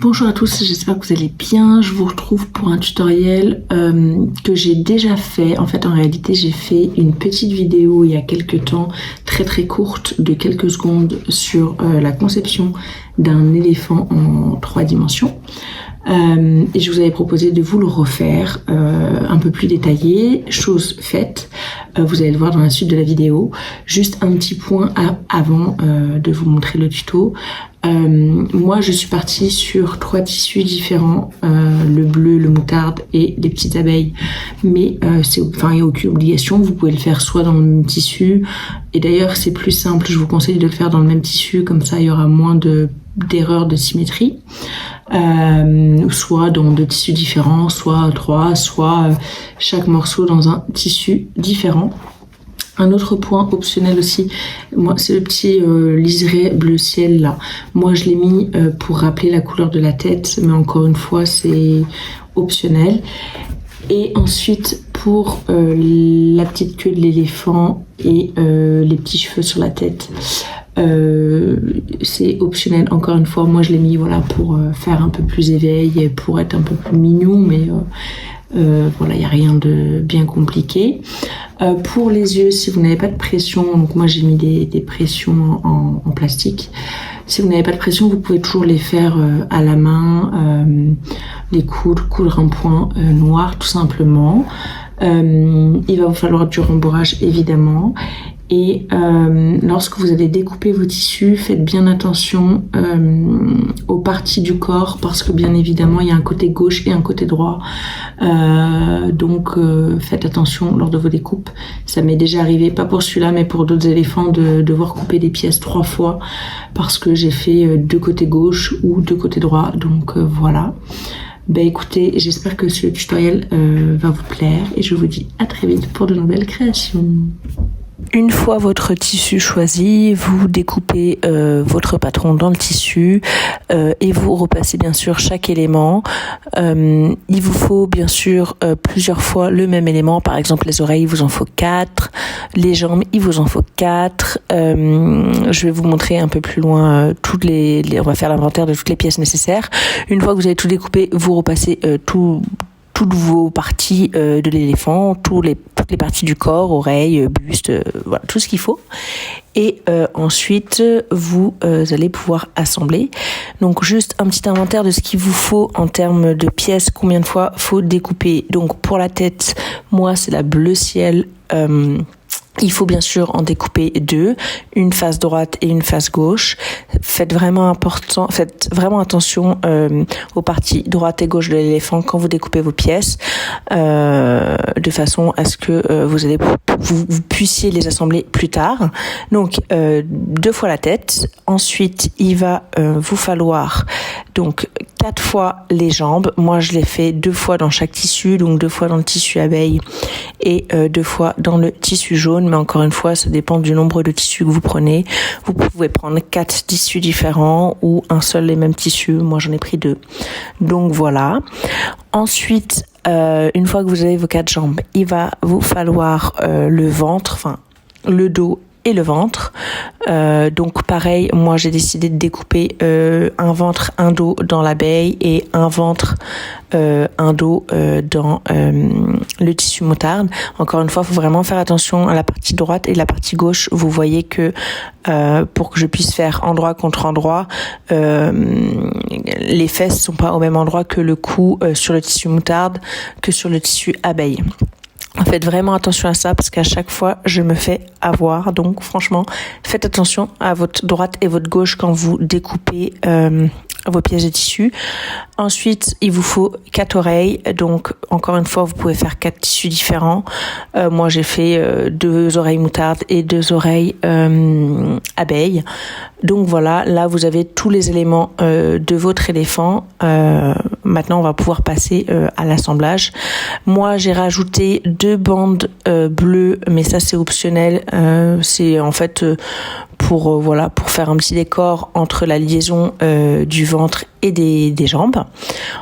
Bonjour à tous, j'espère que vous allez bien. Je vous retrouve pour un tutoriel que j'ai déjà fait. En fait, en réalité, j'ai fait une petite vidéo il y a quelques temps, très courte, de quelques secondes, sur la conception d'un éléphant en 3 dimensions. Et je vous avais proposé de vous le refaire un peu plus détaillé, chose faite. Vous allez le voir dans la suite de la vidéo. Juste un petit point avant de vous montrer le tuto. Moi je suis partie sur 3 tissus différents, le bleu, le moutarde et les petites abeilles, mais il n'y a aucune obligation, vous pouvez le faire soit dans le même tissu, et d'ailleurs c'est plus simple, je vous conseille de le faire dans le même tissu, comme ça il y aura moins d'erreurs de symétrie, soit dans 2 tissus différents, soit 3, soit chaque morceau dans un tissu différent. Un autre point optionnel aussi, moi c'est le petit liseré bleu ciel là. Moi je l'ai mis pour rappeler la couleur de la tête, mais encore une fois c'est optionnel. Et ensuite pour la petite queue de l'éléphant et les petits cheveux sur la tête, c'est optionnel. Encore une fois, moi je l'ai mis voilà pour faire un peu plus éveil et pour être un peu plus mignon, mais voilà, il n'y a rien de bien compliqué. Pour les yeux, si vous n'avez pas de pression, donc moi j'ai mis des pressions en plastique. Si vous n'avez pas de pression, vous pouvez toujours les faire à la main, les coudre un point noir tout simplement. Il va vous falloir du rembourrage évidemment. Et lorsque vous allez découper vos tissus, faites bien attention aux parties du corps, parce que bien évidemment il y a un côté gauche et un côté droit, donc faites attention lors de vos découpes. Ça m'est déjà arrivé, pas pour celui-là mais pour d'autres éléphants, de devoir couper des pièces 3 fois parce que j'ai fait 2 côtés gauche ou 2 côtés droit, donc voilà. Écoutez, j'espère que ce tutoriel va vous plaire et je vous dis à très vite pour de nouvelles créations. Une fois votre tissu choisi, vous découpez votre patron dans le tissu et vous repassez bien sûr chaque élément. Il vous faut bien sûr plusieurs fois le même élément. Par exemple, les oreilles, il vous en faut 4. Les jambes, il vous en faut 4. Je vais vous montrer un peu plus loin on va faire l'inventaire de toutes les pièces nécessaires. Une fois que vous avez tout découpé, vous repassez toutes vos parties de l'éléphant, toutes les parties du corps, oreilles, buste, voilà, tout ce qu'il faut. Et ensuite, vous allez pouvoir assembler. Donc, juste un petit inventaire de ce qu'il vous faut en termes de pièces, combien de fois faut découper. Donc, pour la tête, moi, c'est la bleu ciel. Il faut bien sûr en découper 2, une face droite et une face gauche. Faites vraiment attention aux parties droite et gauche de l'éléphant quand vous découpez vos pièces, de façon à ce que vous puissiez les assembler plus tard. Donc 2 fois la tête. Ensuite, il va vous falloir donc 4 fois les jambes. Moi, je l'ai fait 2 fois dans chaque tissu, donc 2 fois dans le tissu abeille et 2 fois dans le tissu jaune. Mais encore une fois, ça dépend du nombre de tissus que vous prenez. Vous pouvez prendre 4 tissus différents ou un seul les mêmes tissus. Moi, j'en ai pris 2. Donc voilà. Ensuite, une fois que vous avez vos 4 jambes, il va vous falloir le ventre, le dos et le ventre. Donc pareil, moi j'ai décidé de découper un ventre, un dos dans l'abeille et un ventre, un dos dans le tissu moutarde. Encore une fois, il faut vraiment faire attention à la partie droite et la partie gauche. Vous voyez que pour que je puisse faire endroit contre endroit, les fesses sont pas au même endroit que le cou sur le tissu moutarde que sur le tissu abeille. Faites vraiment attention à ça parce qu'à chaque fois, je me fais avoir. Donc franchement, faites attention à votre droite et votre gauche quand vous découpez vos pièces de tissu. Ensuite, il vous faut 4 oreilles. Donc encore une fois, vous pouvez faire 4 tissus différents. Moi, j'ai fait 2 oreilles moutarde et 2 oreilles abeille. Donc voilà, là vous avez tous les éléments de votre éléphant. Maintenant, on va pouvoir passer à l'assemblage. Moi, j'ai rajouté 2 bandes bleues, mais ça c'est optionnel. C'est en fait pour faire un petit décor entre la liaison du ventre et des jambes.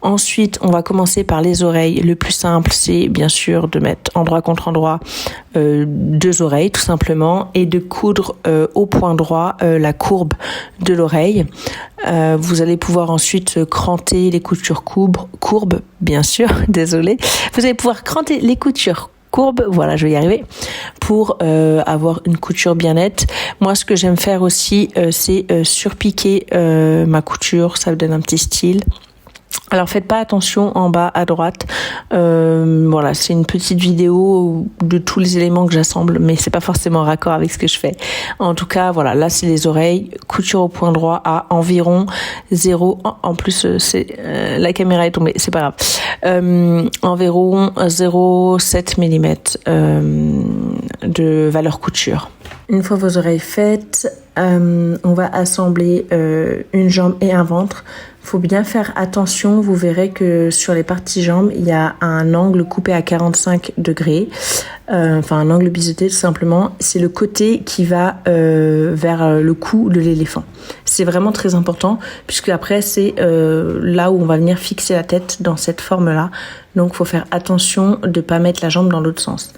Ensuite, on va commencer par les oreilles. Le plus simple, c'est bien sûr de mettre endroit contre endroit 2 oreilles tout simplement et de coudre au point droit la courbe de l'oreille. Vous allez pouvoir ensuite cranter les coutures courbes, bien sûr, désolé. Vous allez pouvoir cranter les coutures courbes, voilà, je vais y arriver, pour avoir une couture bien nette. Moi, ce que j'aime faire aussi, c'est surpiquer ma couture, ça me donne un petit style. Alors faites pas attention en bas à droite, voilà, c'est une petite vidéo de tous les éléments que j'assemble, mais c'est pas forcément raccord avec ce que je fais. En tout cas, voilà, là c'est les oreilles, couture au point droit à environ 0, en plus la caméra est tombée, c'est pas grave, environ 0,7 mm de valeur couture. Une fois vos oreilles faites, on va assembler une jambe et un ventre. Faut bien faire attention, vous verrez que sur les parties jambes, il y a un angle coupé à 45 degrés, enfin un angle biseauté tout simplement. C'est le côté qui va vers le cou de l'éléphant. C'est vraiment très important puisque après c'est là où on va venir fixer la tête dans cette forme-là. Donc faut faire attention de pas mettre la jambe dans l'autre sens.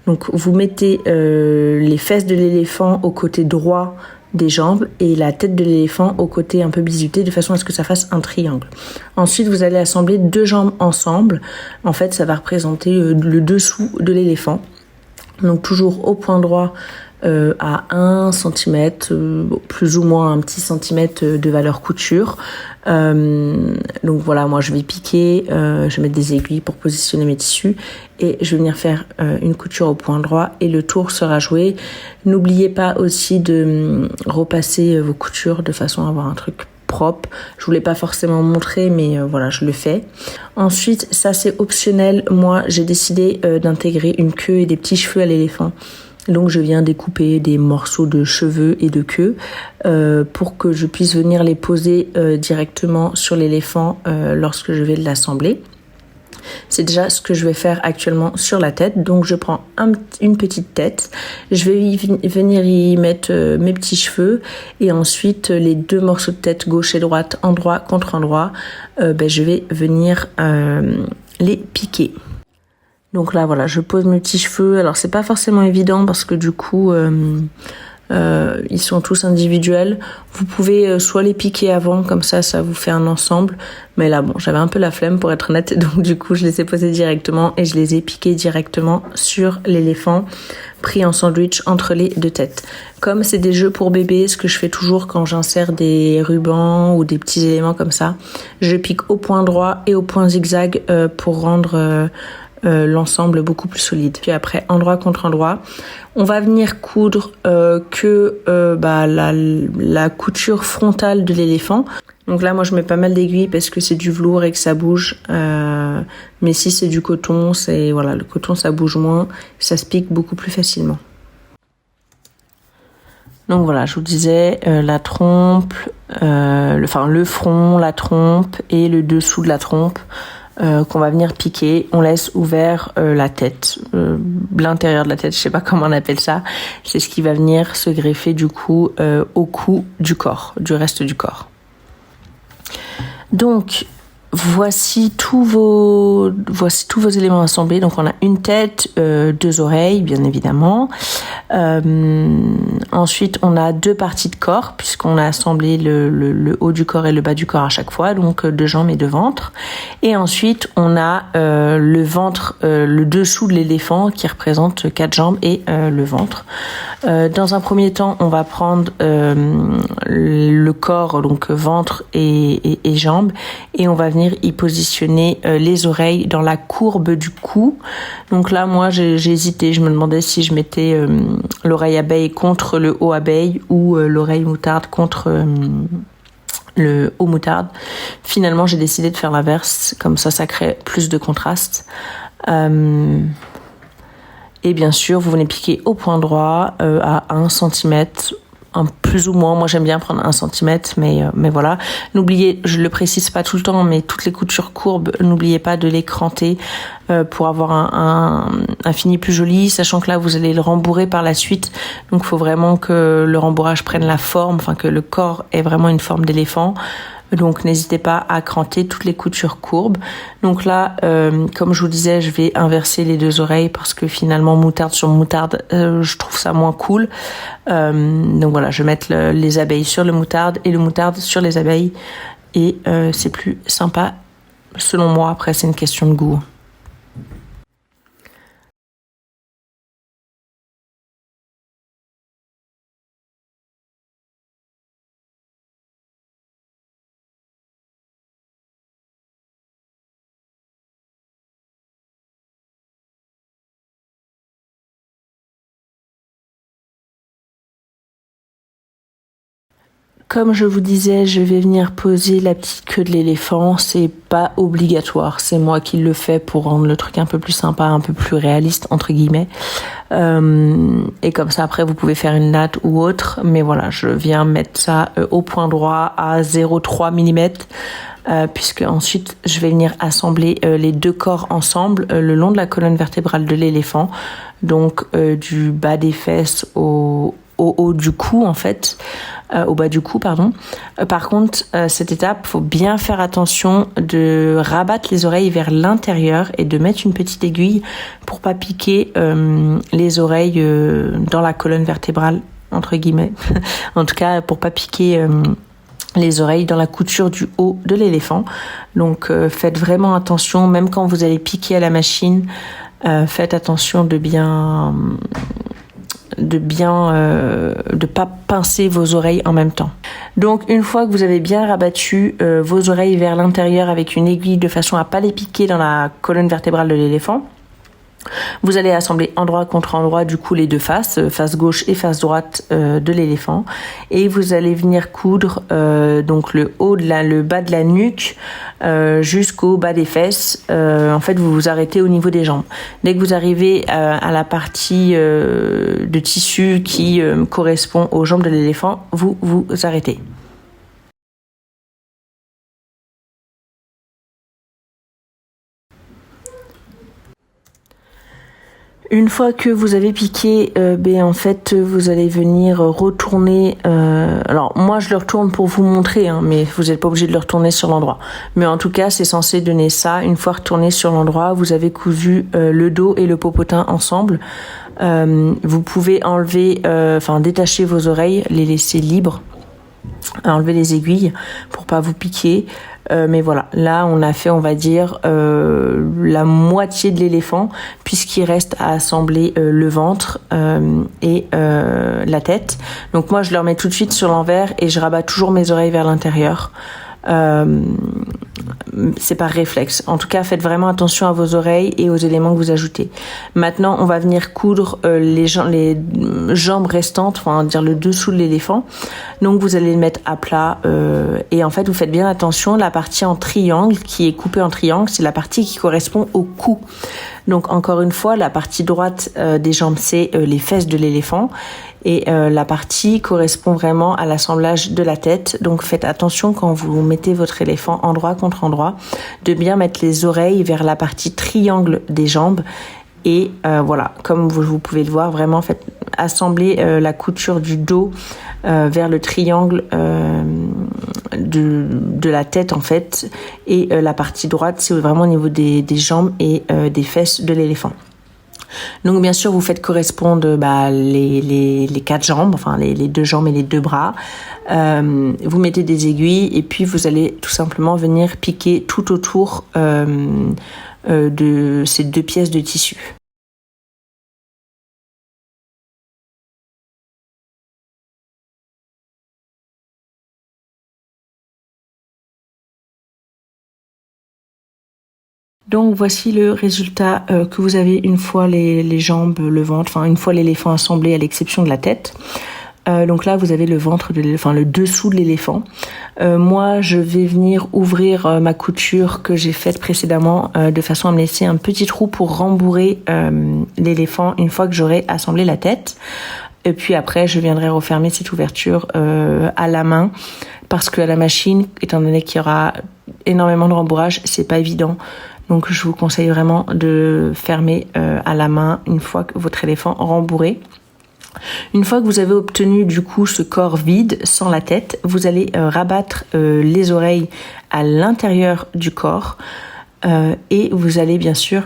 Donc vous mettez les fesses de l'éléphant au côté droit des jambes et la tête de l'éléphant au côté un peu biseauté de façon à ce que ça fasse un triangle. Ensuite, vous allez assembler 2 jambes ensemble. En fait, ça va représenter le dessous de l'éléphant. Donc toujours au point droit à 1 cm, plus ou moins un petit centimètre de valeur couture. Donc voilà, moi je vais piquer, je vais mettre des aiguilles pour positionner mes tissus et je vais venir faire une couture au point droit et le tour sera joué. N'oubliez pas aussi de repasser vos coutures de façon à avoir un truc propre. Je voulais pas forcément montrer, mais voilà, je le fais. Ensuite, ça c'est optionnel. Moi, j'ai décidé d'intégrer une queue et des petits cheveux à l'éléphant. Donc je viens découper des morceaux de cheveux et de queue pour que je puisse venir les poser directement sur l'éléphant lorsque je vais l'assembler. C'est déjà ce que je vais faire actuellement sur la tête. Donc je prends une petite tête, je vais venir y mettre mes petits cheveux et ensuite les 2 morceaux de tête gauche et droite, endroit contre endroit, je vais venir les piquer. Donc là, voilà, je pose mes petits cheveux. Alors, c'est pas forcément évident parce que du coup, ils sont tous individuels. Vous pouvez soit les piquer avant, comme ça vous fait un ensemble. Mais là, bon, j'avais un peu la flemme pour être honnête. Donc du coup, je les ai posés directement et je les ai piqués directement sur l'éléphant, pris en sandwich entre les 2 têtes. Comme c'est des jeux pour bébés, ce que je fais toujours quand j'insère des rubans ou des petits éléments comme ça, je pique au point droit et au point zigzag pour rendre l'ensemble beaucoup plus solide. Puis après, endroit contre endroit, on va venir coudre la couture frontale de l'éléphant. Donc là, moi, je mets pas mal d'aiguilles parce que c'est du velours et que ça bouge. Mais si c'est du coton, le coton, ça bouge moins, ça se pique beaucoup plus facilement. Donc voilà, je vous disais la trompe, le front, la trompe et le dessous de la trompe. Qu'on va venir piquer, on laisse ouvert la tête, l'intérieur de la tête, je sais pas comment on appelle ça, c'est ce qui va venir se greffer du coup au cou du corps, du reste du corps. Donc voici tous vos éléments assemblés. Donc on a une tête, 2 oreilles bien évidemment. Ensuite on a 2 parties de corps puisqu'on a assemblé le haut du corps et le bas du corps à chaque fois, donc 2 jambes et 2 ventres. Et ensuite on a le ventre, le dessous de l'éléphant qui représente 4 jambes et le ventre. Dans un premier temps on va prendre le corps, donc ventre et jambes, et on va venir y positionner les oreilles dans la courbe du cou. Donc là moi j'ai hésité, je me demandais si je mettais l'oreille abeille contre le haut abeille ou l'oreille moutarde contre le haut moutarde. Finalement j'ai décidé de faire l'inverse, comme ça crée plus de contraste. Et bien sûr vous venez piquer au point droit à 1 cm, plus ou moins. Moi j'aime bien prendre 1 cm, mais voilà. N'oubliez, je le précise pas tout le temps, mais toutes les coutures courbes, n'oubliez pas de les cranter pour avoir un fini plus joli, sachant que là vous allez le rembourrer par la suite. Donc il faut vraiment que le rembourrage prenne la forme, enfin que le corps ait vraiment une forme d'éléphant. Donc n'hésitez pas à cranter toutes les coutures courbes. Donc là, comme je vous disais, je vais inverser les deux oreilles parce que finalement moutarde sur moutarde, je trouve ça moins cool. Donc voilà, je vais mettre les abeilles sur le moutarde et le moutarde sur les abeilles. Et c'est plus sympa selon moi. Après, c'est une question de goût. Comme je vous disais, je vais venir poser la petite queue de l'éléphant. C'est pas obligatoire. C'est moi qui le fais pour rendre le truc un peu plus sympa, un peu plus réaliste, entre guillemets. Et comme ça, après, vous pouvez faire une natte ou autre. Mais voilà, je viens mettre ça au point droit à 0,3 mm. Puisque ensuite, je vais venir assembler les deux corps ensemble le long de la colonne vertébrale de l'éléphant. Donc, du bas des fesses au haut du cou, en fait. Au bas du cou, pardon. Par contre, cette étape, faut bien faire attention de rabattre les oreilles vers l'intérieur et de mettre une petite aiguille pour pas piquer les oreilles dans la colonne vertébrale, entre guillemets. En tout cas, pour pas piquer les oreilles dans la couture du haut de l'éléphant. Donc, faites vraiment attention, même quand vous allez piquer à la machine, faites attention de pas pincer vos oreilles en même temps. Donc une fois que vous avez bien rabattu vos oreilles vers l'intérieur avec une aiguille de façon à pas les piquer dans la colonne vertébrale de l'éléphant, vous allez assembler endroit contre endroit du coup les deux faces, face gauche et face droite de l'éléphant, et vous allez venir coudre donc le bas de la nuque jusqu'au bas des fesses. En fait, vous vous arrêtez au niveau des jambes. Dès que vous arrivez à la partie de tissu qui correspond aux jambes de l'éléphant, vous vous arrêtez. Une fois que vous avez piqué, en fait, vous allez venir retourner. Alors moi, je le retourne pour vous montrer, mais vous n'êtes pas obligé de le retourner sur l'endroit. Mais en tout cas, c'est censé donner ça. Une fois retourné sur l'endroit, vous avez cousu le dos et le popotin ensemble. Vous pouvez enlever, détacher vos oreilles, les laisser libres, enlever les aiguilles pour pas vous piquer. Mais voilà, là on a fait, on va dire, la moitié de l'éléphant, puisqu'il reste à assembler le ventre et la tête. Donc moi je le remets tout de suite sur l'envers et je rabats toujours mes oreilles vers l'intérieur. C'est par réflexe. En tout cas, faites vraiment attention à vos oreilles et aux éléments que vous ajoutez. Maintenant, on va venir coudre les jambes restantes, enfin dire le dessous de l'éléphant. Donc, vous allez le mettre à plat et en fait, vous faites bien attention. La partie en triangle, qui est coupée en triangle, c'est la partie qui correspond au cou. Donc, encore une fois, la partie droite des jambes, c'est les fesses de l'éléphant. Et la partie correspond vraiment à l'assemblage de la tête. Donc faites attention quand vous mettez votre éléphant endroit contre endroit, de bien mettre les oreilles vers la partie triangle des jambes. Et voilà, comme vous pouvez le voir, vraiment faites assembler la couture du dos vers le triangle de la tête en fait. Et la partie droite, c'est vraiment au niveau des jambes et des fesses de l'éléphant. Donc bien sûr vous faites correspondre les quatre jambes, enfin les deux jambes et les deux bras. Vous mettez des aiguilles et puis vous allez tout simplement venir piquer tout autour de ces deux pièces de tissu. Donc voici le résultat que vous avez une fois les jambes, le ventre, enfin une fois l'éléphant assemblé à l'exception de la tête. Donc là vous avez le ventre de l'éléphant, le dessous de l'éléphant. Moi je vais venir ouvrir ma couture que j'ai faite précédemment de façon à me laisser un petit trou pour rembourrer l'éléphant une fois que j'aurai assemblé la tête. Et puis après je viendrai refermer cette ouverture à la main parce que à la machine, étant donné qu'il y aura énormément de rembourrage, c'est pas évident. Donc je vous conseille vraiment de fermer à la main une fois que votre éléphant rembourré. Une fois que vous avez obtenu du coup ce corps vide sans la tête, vous allez rabattre les oreilles à l'intérieur du corps et vous allez bien sûr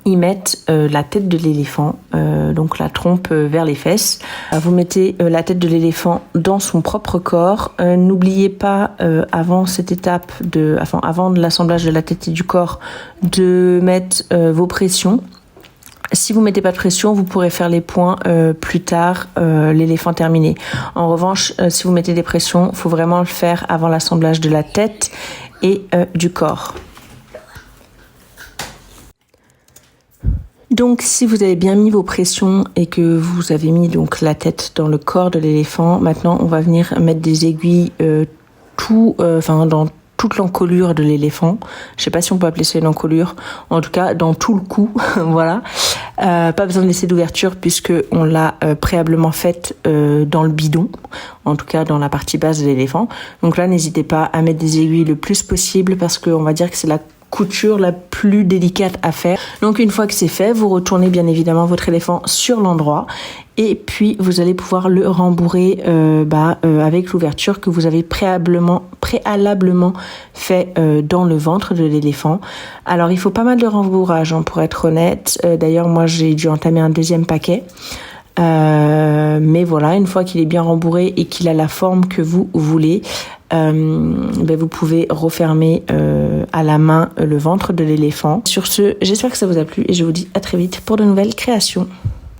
y mettre la tête de l'éléphant, donc la trompe vers les fesses. Vous mettez la tête de l'éléphant dans son propre corps. N'oubliez pas avant cette étape, avant l'assemblage de la tête et du corps, de mettre vos pressions. Si vous mettez pas de pression, vous pourrez faire les points plus tard, l'éléphant terminé. En revanche, si vous mettez des pressions, faut vraiment le faire avant l'assemblage de la tête et du corps. Donc, si vous avez bien mis vos pressions et que vous avez mis donc la tête dans le corps de l'éléphant, maintenant on va venir mettre des aiguilles dans toute l'encolure de l'éléphant. Je sais pas si on peut appeler ça une encolure. En tout cas, dans tout le cou, voilà. Pas besoin de laisser d'ouverture puisque on l'a préalablement faite dans le bidon. En tout cas, dans la partie basse de l'éléphant. Donc là, n'hésitez pas à mettre des aiguilles le plus possible parce qu'on va dire que c'est la couture la plus délicate à faire. Donc une fois que c'est fait, vous retournez bien évidemment votre éléphant sur l'endroit et puis vous allez pouvoir le rembourrer avec l'ouverture que vous avez préalablement fait dans le ventre de l'éléphant. Alors il faut pas mal de rembourrage pour être honnête. D'ailleurs moi j'ai dû entamer un deuxième paquet. Mais voilà, une fois qu'il est bien rembourré et qu'il a la forme que vous voulez, vous pouvez refermer à la main le ventre de l'éléphant. Sur ce, j'espère que ça vous a plu et je vous dis à très vite pour de nouvelles créations.